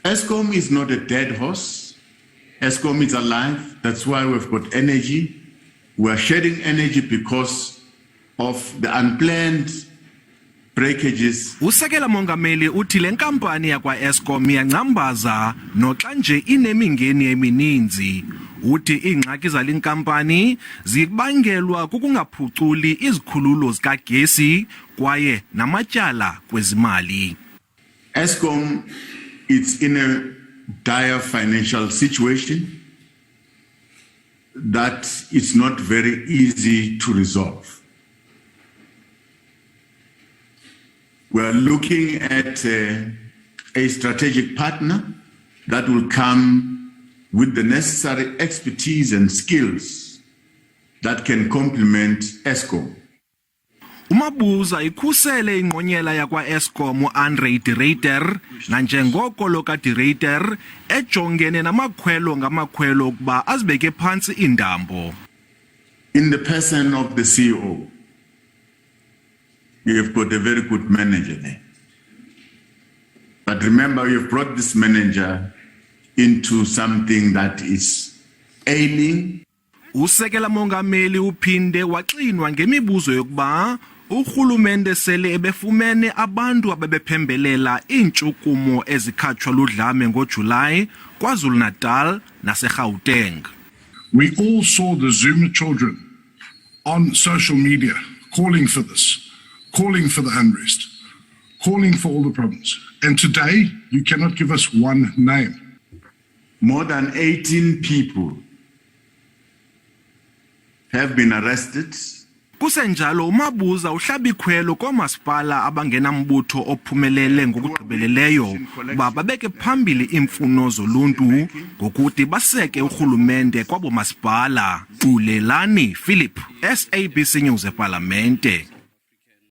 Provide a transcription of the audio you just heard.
ESKOM is not a dead horse. ESKOM is alive. That's why we've got energy. We're shedding energy because of the unplanned breakages. Usekela mongameli uthi le nkampani yakwa-Eskom iyangcambaza noxa nje inemingeni emininzi. Uthi iingxaki zale nkampani zibangelwa kukungaphuculi izikhululo zikagesi kwaye namatyala kwezimali. ESKOM is in a dire financial situation that it's not very easy to resolve. We're looking at a strategic partner that will come with the necessary expertise and skills that can complement ESKOM. UMabuza ikhusele inqonyela yakwa-Eskom uAndre Director nanjengoko lo ka-Director ejongene namakhwelo ngamakhwelo ukuba azibeke phantsi iindambo. In the person of the CEO, you have got a very good manager there. But remember, you've brought this manager into something that is ailing. Usekela mongameli uphinde waxinwa ngemibuzo yokuba urhulumente sele ebefumene abantu ababephembelela iintshukumo ezikhatshwa ludlame ngoJulayi KwaZulu-Natal naseGauteng. We all saw the Zuma children on social media calling for this, calling for the unrest, calling for all the problems. And today, you cannot give us one name. More than 18 people have been arrested. Kusenjalo uMabuza uhlaba ikhwelo koomasipala abangenambutho ophumelele ngokugqibeleleyo uba babeke phambili iimfuno zoluntu ngokuthi baseke urhulumente kwabo masipala. Ulelani Philip, SABC News ePalamente.